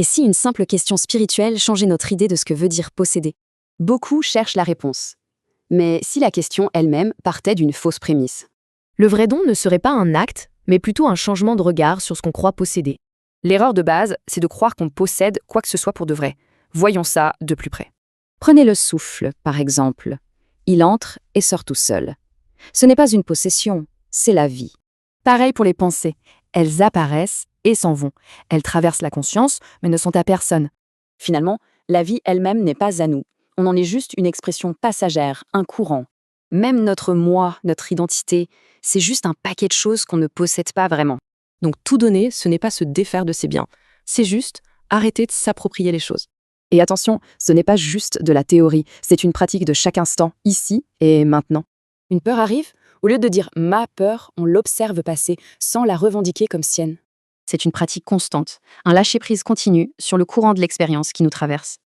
Et si une simple question spirituelle changeait notre idée de ce que veut dire posséder? Beaucoup cherchent la réponse. Mais si la question elle-même partait d'une fausse prémisse? Le vrai don ne serait pas un acte, mais plutôt un changement de regard sur ce qu'on croit posséder. L'erreur de base, c'est de croire qu'on possède quoi que ce soit pour de vrai. Voyons ça de plus près. Prenez le souffle, par exemple. Il entre et sort tout seul. Ce n'est pas une possession, c'est la vie. Pareil pour les pensées. Elles apparaissent et s'en vont. Elles traversent la conscience, mais ne sont à personne. Finalement, la vie elle-même n'est pas à nous. On en est juste une expression passagère, un courant. Même notre moi, notre identité, c'est juste un paquet de choses qu'on ne possède pas vraiment. Donc tout donner, ce n'est pas se défaire de ses biens. C'est juste arrêter de s'approprier les choses. Et attention, ce n'est pas juste de la théorie, c'est une pratique de chaque instant, ici et maintenant. Une peur arrive, au lieu de dire « ma peur », on l'observe passer sans la revendiquer comme sienne. C'est une pratique constante, un lâcher-prise continu sur le courant de l'expérience qui nous traverse.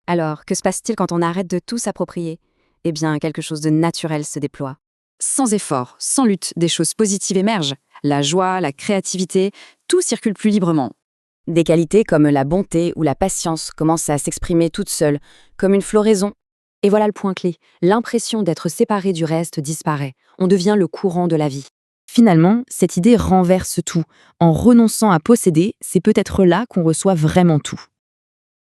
Alors, que se passe-t-il quand on arrête de tout s'approprier? Eh bien, quelque chose de naturel se déploie. Sans effort, sans lutte, des choses positives émergent. La joie, la créativité, tout circule plus librement. Des qualités comme la bonté ou la patience commencent à s'exprimer toutes seules, comme une floraison. Et voilà le point clé, l'impression d'être séparé du reste disparaît. On devient le courant de la vie. Finalement, cette idée renverse tout. En renonçant à posséder, c'est peut-être là qu'on reçoit vraiment tout.